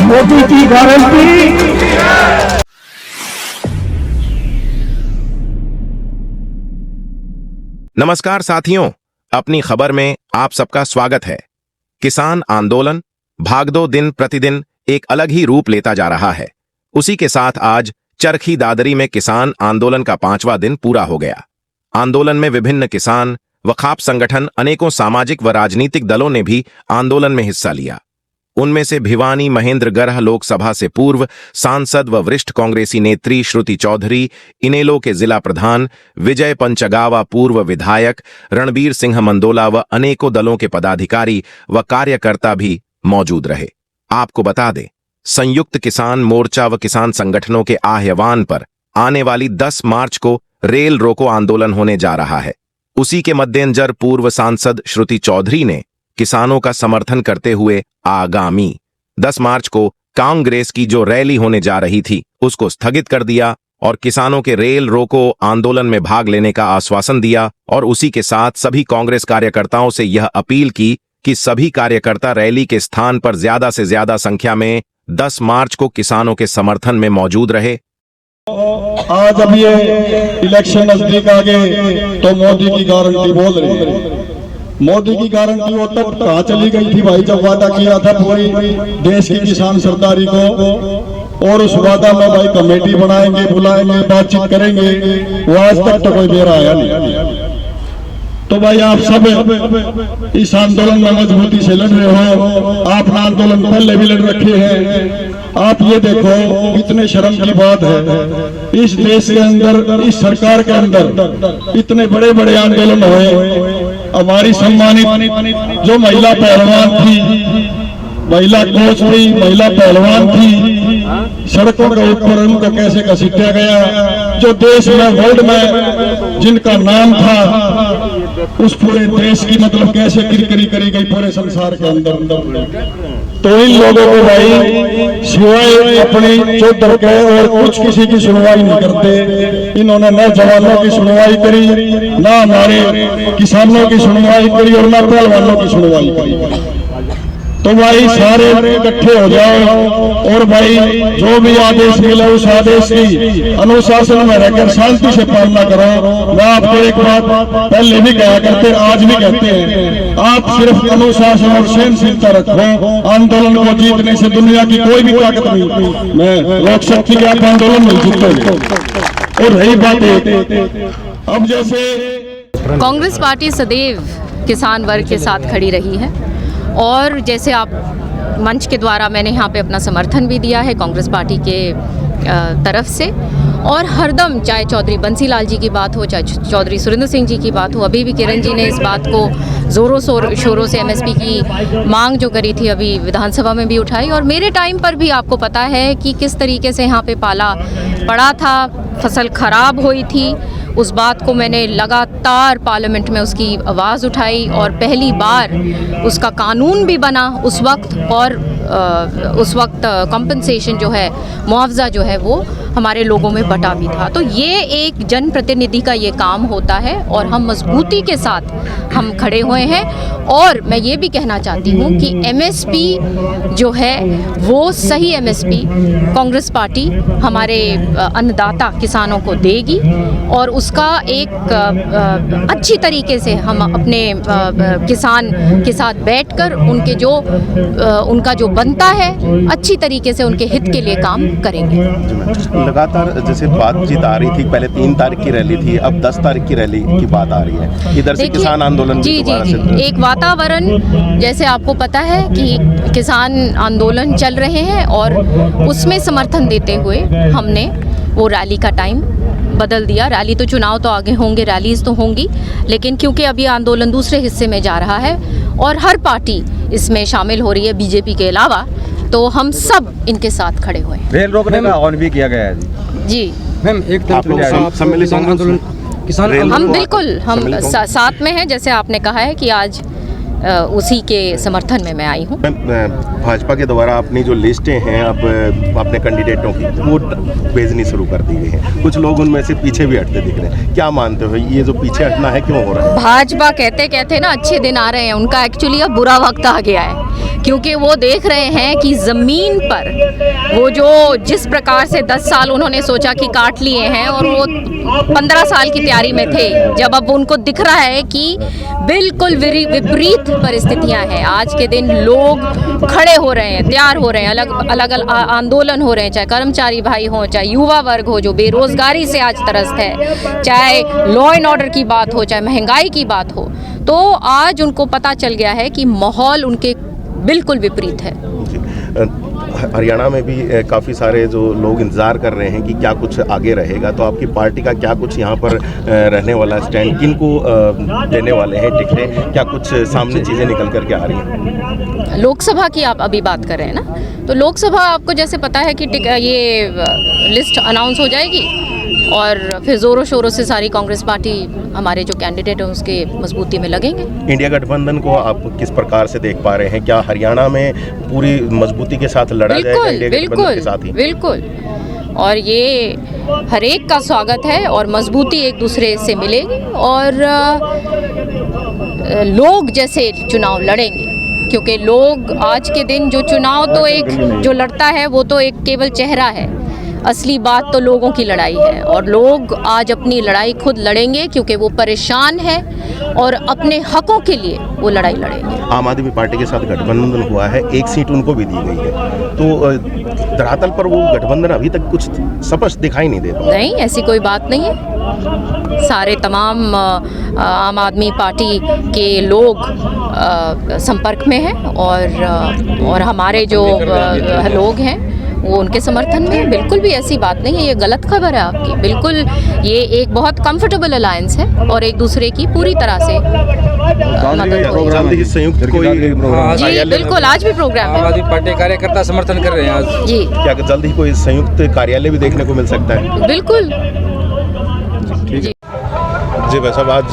मोदी की गारंटी। नमस्कार साथियों, अपनी खबर में आप सबका स्वागत है। किसान आंदोलन भागदो दिन प्रतिदिन एक अलग ही रूप लेता जा रहा है। उसी के साथ आज चरखी दादरी में किसान आंदोलन का 5वां दिन पूरा हो गया। आंदोलन में विभिन्न किसान व खाप संगठन, अनेकों सामाजिक व राजनीतिक दलों ने भी आंदोलन में हिस्सा लिया। उनमें से भिवानी महेंद्र गर्ह लोकसभा से पूर्व सांसद व वरिष्ठ कांग्रेसी नेत्री श्रुति चौधरी, इनेलो के जिला प्रधान विजय पंचगावा, पूर्व विधायक रणबीर सिंह मंदोला व अनेकों दलों के पदाधिकारी व कार्यकर्ता भी मौजूद रहे। आपको बता दें, संयुक्त किसान मोर्चा व किसान संगठनों के आह्वान पर आने वाली 10 मार्च को रेल रोको आंदोलन होने जा रहा है। उसी के मद्देनजर पूर्व सांसद श्रुति चौधरी ने किसानों का समर्थन करते हुए आगामी 10 मार्च को कांग्रेस की जो रैली होने जा रही थी उसको स्थगित कर दिया और किसानों के रेल रोको आंदोलन में भाग लेने का आश्वासन दिया। और उसी के साथ सभी कांग्रेस कार्यकर्ताओं से यह अपील की कि सभी कार्यकर्ता रैली के स्थान पर ज्यादा से ज्यादा संख्या में 10 मार्च को किसानों के समर्थन में मौजूद रहे। आज अब ये इलेक्शन नजदीक आ गए तो मोदी की गारंटी बोल रही है। मोदी की गारंटी वो तब कहाँ चली गई थी भाई, जब वादा किया था पूरी देश की किसान सरदारी को, और उस वादा में भाई कमेटी बनाएंगे, बुलाएंगे, बातचीत करेंगे, वो आज तक तो कोई देर आया नहीं। तो भाई आप सब इस आंदोलन में मजबूती से लड़ रहे हो। आपने आंदोलन पहले भी लड़ रखे हैं। आप ये देखो, इतने शर्म की बात है, इस देश के अंदर, इस सरकार के अंदर इतने बड़े बड़े आंदोलन हुए। हमारी सम्मानित जो महिला पहलवान थी, महिला कोच थी, महिला पहलवान थी, सड़कों के ऊपर उनको कैसे घसीटा गया। जो देश में, वर्ल्ड में जिनका नाम था, उस पूरे देश की मतलब कैसे किरकिरी करी गई पूरे संसार के अंदर। तो इन लोगों को भाई सिवाय अपनी चौधर के और कुछ किसी की सुनवाई नहीं करते। इन्होंने न जवानों की सुनवाई करी, न हमारे किसानों की सुनवाई करी और न पहलवानों की सुनवाई करी। तो भाई सारे इकट्ठे हो जाओ और भाई जो भी आदेश मिले उस आदेश की अनुशासन में रहकर शांति से पालना करो। मैं आपको एक बात पहले भी कहा करते, आज भी कहते हैं, आप सिर्फ अनुशासन और सहनशीलता रखो। आंदोलन को जीतने से दुनिया की कोई भी ताकत नहीं, मैं लोक शक्ति के आप आंदोलन नहीं जीतोगे। और रही बात, अब जैसे कांग्रेस पार्टी सदैव किसान वर्ग के साथ खड़ी रही है और जैसे आप मंच के द्वारा मैंने यहाँ पे अपना समर्थन भी दिया है कांग्रेस पार्टी के तरफ से, और हरदम चाहे चौधरी बंसीलाल जी की बात हो, चाहे चौधरी सुरेंद्र सिंह जी की बात हो, अभी भी किरण जी ने इस बात को ज़ोरों शोरों से एमएसपी की मांग जो करी थी अभी विधानसभा में भी उठाई। और मेरे टाइम पर भी आपको पता है कि किस तरीके से यहाँ पे पाला पड़ा था, फसल खराब हुई थी। उस बात को मैंने लगातार पार्लियामेंट में उसकी आवाज़ उठाई और पहली बार उसका कानून भी बना उस वक्त, और उस वक्त कंपनसेशन जो है, मुआवजा जो है, वो हमारे लोगों में बटा भी था। तो ये एक जनप्रतिनिधि का ये काम होता है और हम मजबूती के साथ हम खड़े हुए हैं। और मैं ये भी कहना चाहती हूँ कि एमएसपी जो है वो सही एमएसपी कांग्रेस पार्टी हमारे अन्नदाता किसानों को देगी और उसका एक अच्छी तरीके से हम अपने किसान के साथ बैठकर उनके जो उनका जो बनता है अच्छी तरीके से उनके हित के लिए काम करेंगे। लगातार जैसे बातचीत आ रही थी, पहले 3 तारीख की रैली थी, अब 10 तारीख की रैली की बात आ रही है। इधर से किसान आंदोलन जी एक वातावरण जैसे आपको पता है कि किसान आंदोलन चल रहे हैं और उसमें समर्थन देते हुए हमने वो रैली का टाइम बदल दिया। रैली तो चुनाव तो आगे होंगे, रैलीज तो होंगी, लेकिन क्योंकि अभी आंदोलन दूसरे हिस्से में जा रहा है और हर पार्टी इसमें शामिल हो रही है बीजेपी के अलावा, तो हम सब इनके साथ खड़े हुए हैं। रेल रोकने का आह्वान भी किया गया है जी मैम। एक हम बिल्कुल हम साथ में हैं। जैसे आपने कहा है कि आज उसी के समर्थन में मैं आई हूँ। भाजपा के द्वारा अपनी जो लिस्टें हैं अब अपने कैंडिडेटों की वो भेजनी शुरू कर दी गई हैं, कुछ लोग उनमें से पीछे भी हटते दिख रहे हैं, क्या मानते हो ये जो पीछे हटना है क्यों हो रहा है? भाजपा कहते कहते ना अच्छे दिन आ रहे हैं, उनका एक्चुअली अब बुरा वक्त आ गया है, क्योंकि वो देख रहे हैं कि ज़मीन पर वो जो जिस प्रकार से 10 साल उन्होंने सोचा कि काट लिए हैं और वो 15 साल की तैयारी में थे, जब अब उनको दिख रहा है कि बिल्कुल विपरीत परिस्थितियां हैं। आज के दिन लोग खड़े हो रहे हैं, तैयार हो रहे हैं, अलग अलग आंदोलन हो रहे हैं, चाहे कर्मचारी भाई हों, चाहे युवा वर्ग हो जो बेरोजगारी से आज त्रस्त है, चाहे लॉ एंड ऑर्डर की बात हो, चाहे महंगाई की बात हो, तो आज उनको पता चल गया है कि माहौल उनके बिल्कुल विपरीत है। हरियाणा में भी काफ़ी सारे जो लोग इंतज़ार कर रहे हैं कि क्या कुछ आगे रहेगा, तो आपकी पार्टी का क्या कुछ यहाँ पर रहने वाला स्टैंड, किनको देने वाले हैं टिकटें, क्या कुछ सामने चीज़ें निकल कर के आ रही हैं? लोकसभा की आप अभी बात कर रहे हैं ना, तो लोकसभा आपको जैसे पता है कि ये लिस्ट अनाउंस हो जाएगी और फिर ज़ोरों शोरों से सारी कांग्रेस पार्टी हमारे जो कैंडिडेट हैं उसके मजबूती में लगेंगे। इंडिया गठबंधन को आप किस प्रकार से देख पा रहे हैं? क्या हरियाणा में पूरी मजबूती के साथ लड़ा जाएगा इंडिया गठबंधन के साथ ही? बिल्कुल, और ये हर एक का स्वागत है और मजबूती एक दूसरे से मिलेगी और लोग जैसे चुनाव लड़ेंगे, क्योंकि लोग आज के दिन जो चुनाव तो एक जो लड़ता है वो तो एक केवल चेहरा है, असली बात तो लोगों की लड़ाई है और लोग आज अपनी लड़ाई खुद लड़ेंगे क्योंकि वो परेशान है और अपने हकों के लिए वो लड़ाई लड़ेंगे। आम आदमी पार्टी के साथ गठबंधन हुआ है, एक सीट उनको भी दी गई है, तो धरातल पर वो गठबंधन अभी तक कुछ स्पष्ट दिखाई नहीं देता। नहीं, ऐसी कोई बात नहीं है, सारे तमाम आम आदमी पार्टी के लोग संपर्क में हैं और हमारे जो लोग हैं वो उनके समर्थन में। बिल्कुल भी ऐसी बात नहीं है, ये गलत खबर है आपकी। बिल्कुल ये एक बहुत कंफर्टेबल अलायंस है और एक दूसरे की पूरी तरह से मदद हो रही है। संयुक्त कोई जी बिल्कुल, आज भी प्रोग्राम है। आम आदमी पार्टी कार्यकर्ता समर्थन कर रहे हैं आज जी। क्या जल्द ही कोई संयुक्त कार्यालय भी देखने को मिल सकता है? बिल्कुल जी भाई साहब, आज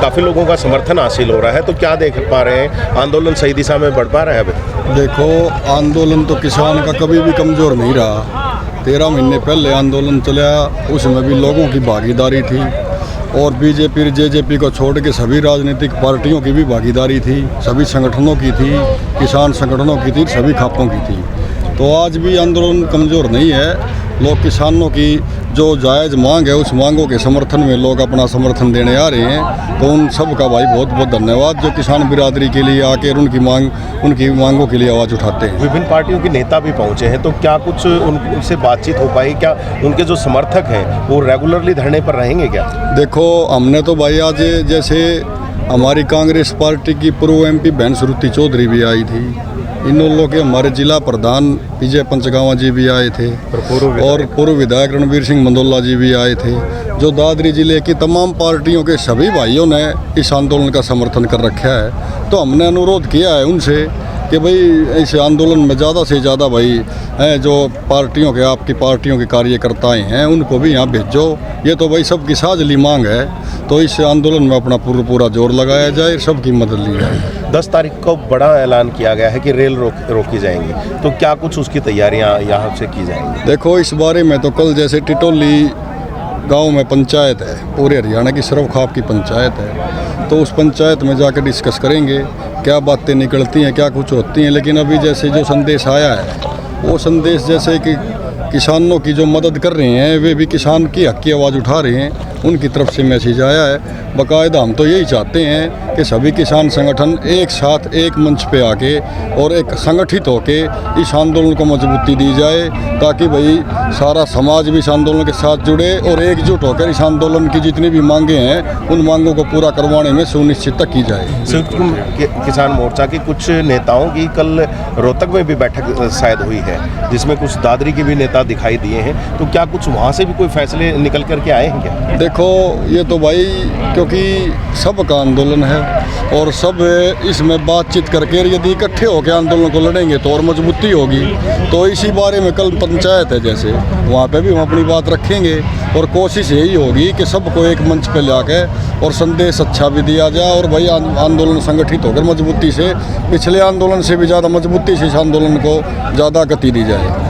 काफ़ी लोगों का समर्थन हासिल हो रहा है, तो क्या देख पा रहे हैं? आंदोलन सही दिशा में बढ़ पा रहा है अभी? देखो, आंदोलन तो किसान का कभी भी कमज़ोर नहीं रहा। 13 महीने पहले आंदोलन चला, उसमें भी लोगों की भागीदारी थी और बीजेपी जेजेपी को छोड़ के सभी राजनीतिक पार्टियों की भी भागीदारी थी, सभी संगठनों की थी, किसान संगठनों की थी, सभी खापों की थी। तो आज भी आंदोलन कमज़ोर नहीं है। लोग किसानों की जो जायज़ मांग है उस मांगों के समर्थन में लोग अपना समर्थन देने आ रहे हैं, तो उन सब का भाई बहुत बहुत धन्यवाद जो किसान बिरादरी के लिए आकर उनकी मांगों के लिए आवाज़ उठाते हैं। विभिन्न पार्टियों के नेता भी पहुंचे हैं, तो क्या कुछ उनसे बातचीत हो पाई? क्या उनके जो समर्थक हैं वो रेगुलरली धरने पर रहेंगे क्या? देखो, हमने तो भाई आज जैसे हमारी कांग्रेस पार्टी की पूर्व MP बहन श्रुति चौधरी भी आई थी, इन लोगों के हमारे जिला प्रधान विजय पंचगावा जी भी आए थे और पूर्व विधायक रणवीर सिंह मंदोला जी भी आए थे। जो दादरी जिले की तमाम पार्टियों के सभी भाइयों ने इस आंदोलन का समर्थन कर रखा है। तो हमने अनुरोध किया है उनसे कि भाई इस आंदोलन में ज़्यादा से ज़्यादा भाई हैं जो पार्टियों के आपकी पार्टियों के कार्यकर्ता हैं उनको भी यहाँ भेजो। ये तो भाई सबकी साझली मांग है, तो इस आंदोलन में अपना पूरा जोर लगाया जाए, सबकी मदद ली जाए। 10 तारीख को बड़ा ऐलान किया गया है कि रेल रोकी जाएंगी, तो क्या कुछ उसकी तैयारियां यहाँ से की जाएंगी? देखो, इस बारे में तो कल जैसे टिटोली गांव में पंचायत है, पूरे हरियाणा की सरवखाप की पंचायत है, तो उस पंचायत में जाकर डिस्कस करेंगे क्या बातें निकलती हैं, क्या कुछ होती हैं। लेकिन अभी जैसे जो संदेश आया है वो संदेश जैसे कि किसानों की जो मदद कर रहे हैं वे भी किसान की हक की आवाज़ उठा रहे हैं, उनकी तरफ से मैसेज आया है। बाकायदा हम तो यही चाहते हैं कि सभी किसान संगठन एक साथ एक मंच पे आके और एक संगठित होके इस आंदोलन को मजबूती दी जाए, ताकि भाई सारा समाज भी इस आंदोलन के साथ जुड़े और एकजुट होकर इस आंदोलन की जितनी भी मांगे हैं उन मांगों को पूरा करवाने में सुनिश्चितता की जाए। संयुक्त किसान मोर्चा के कुछ नेताओं की कल रोहतक में भी बैठक शायद हुई है, जिसमें कुछ दादरी के भी नेता दिखाई दिए हैं, तो क्या कुछ वहाँ से भी कोई फैसले निकल करके आए हैं क्या? देखो ये तो भाई क्योंकि सबका आंदोलन है और सब इसमें बातचीत करके यदि इकट्ठे होकर आंदोलन को लड़ेंगे तो और मजबूती होगी। तो इसी बारे में कल पंचायत है जैसे वहाँ पे भी हम अपनी बात रखेंगे और कोशिश यही होगी कि सबको एक मंच पे लाके और संदेश अच्छा भी दिया जाए और भाई आंदोलन संगठित होकर मजबूती से पिछले आंदोलन से भी ज़्यादा मजबूती से इस आंदोलन को ज़्यादा गति दी जाए।